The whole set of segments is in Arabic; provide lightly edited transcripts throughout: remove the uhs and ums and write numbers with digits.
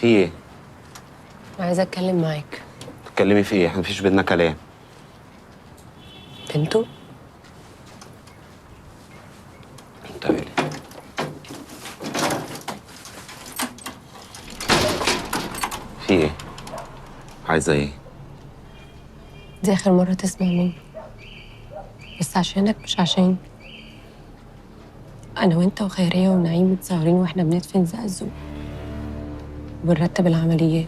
في ايه؟ عايزة اتكلم معاك. تتكلمي في ايه؟ احنا مفيش بينا كلام. انتوا تعالي. في ايه؟ عايزة ايه؟ دي اخر مرة تسمع مني، بس عشانك مش عشان انا وانت وخيرية ونعيم متصورين واحنا بندفن زقزوق وبنرتب العمليات.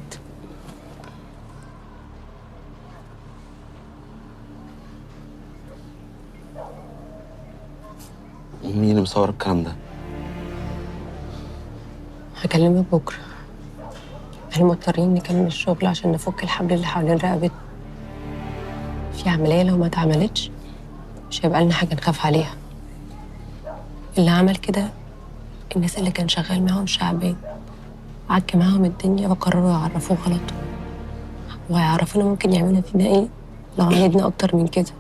مين اللي مصور الكلام ده؟ هكلمك بكرة. احنا مضطرين نكمل الشغل عشان نفك الحبل اللي حوالين رقبتنا. في عملية لو ما اتعملتش مش هيبقى لنا حاجة نخاف عليها. اللي عمل كده الناس اللي كان شغال معاهم شعبين، عك معاهم الدنيا وقرروا يعرفوه غلط، وهيعرفونا ممكن يعملوا فينا ايه لو عاندنا اكتر من كده.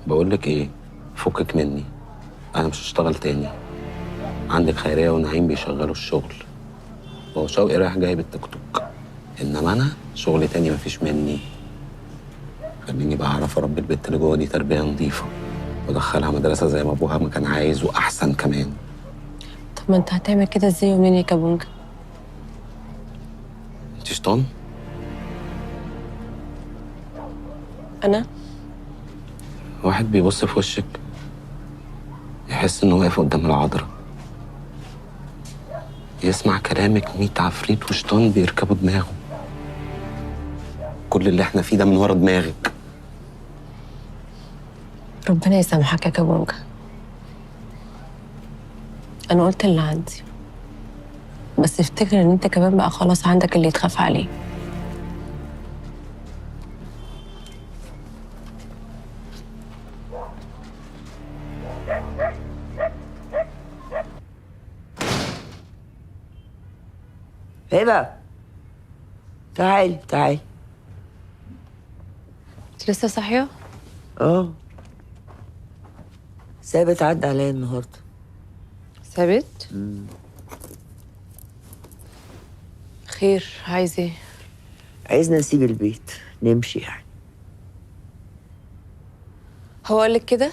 بقولك ايه؟ فكك مني، انا مش هشتغل تاني. عندك خيرية ونعيم بيشغلوا الشغل، هو شوقي رايح جاي بالتيك توك، انما انا شغل تاني مفيش مني. خليني بقى اعرف اربي البت اللي جوه دي تربية نظيفة وادخلها مدرسة زي ما ابوها ما كان عايز واحسن كمان. طب ما انت هتعمل كده ازاي ومنين يا كابونجا؟ انت شيطان؟ انا واحد بيبص في وشك يحس انه واقف قدام العذراء، يسمع كلامك 100 عفريت وشيطان بيركبوا دماغه. كل اللي احنا فيه ده من ورا دماغك. ربنا يسامحك يا كابونجا. انا قلت اللي عندي، بس افتكر ان انت كمان بقى خلاص عندك اللي تخاف عليه. هبة، تعالي تعالي. انت لسه صاحيه؟ اه، ثابت عدى عليا النهارده. ثابت؟ خير، عايز ايه؟ عايزنا نسيب البيت نمشي يعني. هو قالك كده؟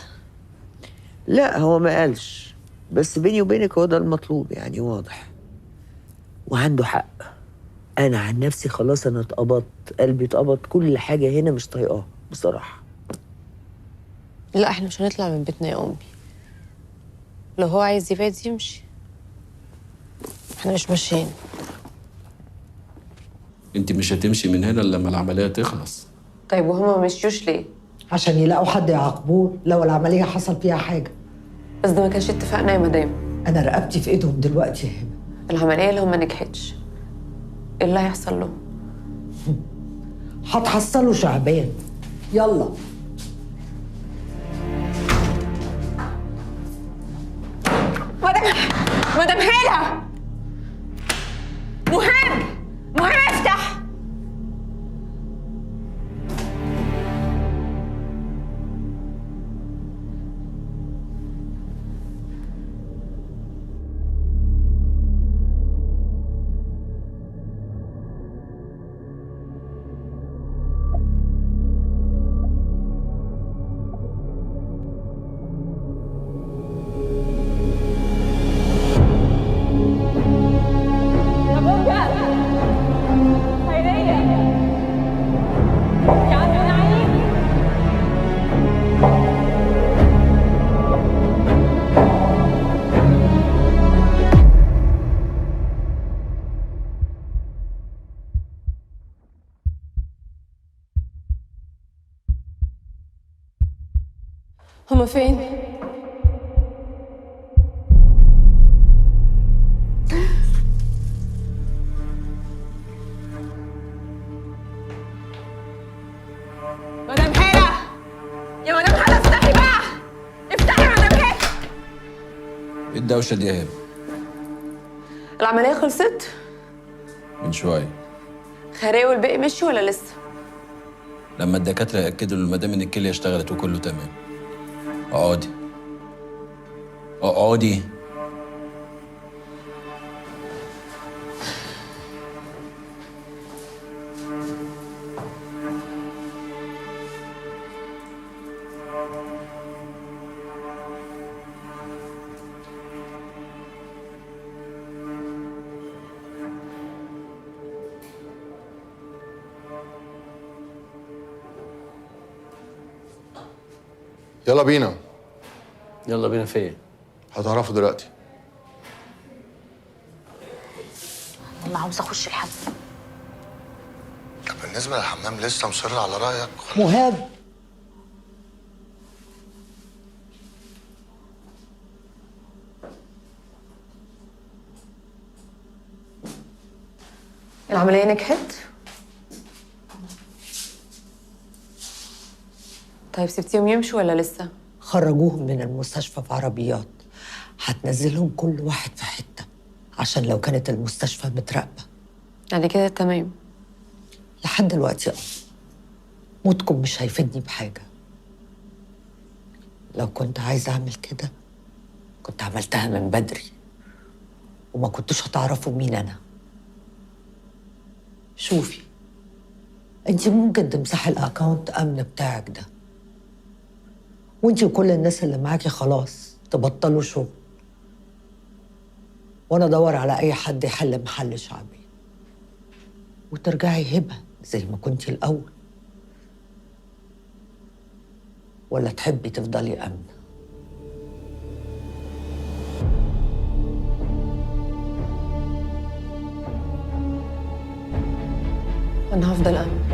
لا، هو ما قالش، بس بيني وبينك هو ده المطلوب يعني، واضح. وعنده حق. انا عن نفسي خلاص، انا اتقبضت، قلبي اتقبض، كل حاجه هنا مش طايقاها بصراحه. لا احنا مش هنطلع من بيتنا يا امي. لو هو عايز يبعد يمشي، احنا مش ماشيين. انت مش هتمشي من هنا الا لما العمليه تخلص. طيب وهما ما مشيوش ليه؟ عشان يلاقوا حد يعاقبوه لو العملية حصل فيها حاجة. بس ده ما كانش اتفاقنا يا مدام. أنا رقبتي في إيدهم دلوقتي يا هبة. العملية لو ما نجحتش ايه اللي هيحصل له؟ هتحصلوا شعبان. يلا. مدام هيلا، مهم افتح. هما فين؟ مدام هيلا، يا مدام هيلا افتحي بقى، افتحي يا مدام هيلا. ايه الدوشه دي يا هبه؟ العملية خلصت؟ من شويه. خيرية والباقي مشي ولا لسه؟ لما الدكاتره ياكدوا للمدام ان الكليه اشتغلت وكله تمام. اقعدي اقعدي. يلا بينا. يلا بينا فين؟ هتعرفوا دلوقتي. والله عاوزه اخش الحمام. طب بالنسبه للحمام لسه مصر على رايك؟ مهاب، العملية نجحت؟ طيب سبتيهم يمشوا ولا لسه؟ خرجوهم من المستشفى في عربيات، هتنزلهم كل واحد في حتة عشان لو كانت المستشفى متراقبة. يعني كده تمام. لحد دلوقتي موتكم مش هيفيدني بحاجة. لو كنت عايزة أعمل كده كنت عملتها من بدري وما كنتوش هتعرفوا مين أنا. شوفي، انت ممكن تمسحي الاكونت امن بتاعك ده، وانت وكل الناس اللي معاكي خلاص تبطلوا شغل، وانا ادور على اي حد يحل محل شعبي وترجعي هبه زي ما كنتي الاول. ولا تحبي تفضلي امنه؟ أنا هفضل أمن.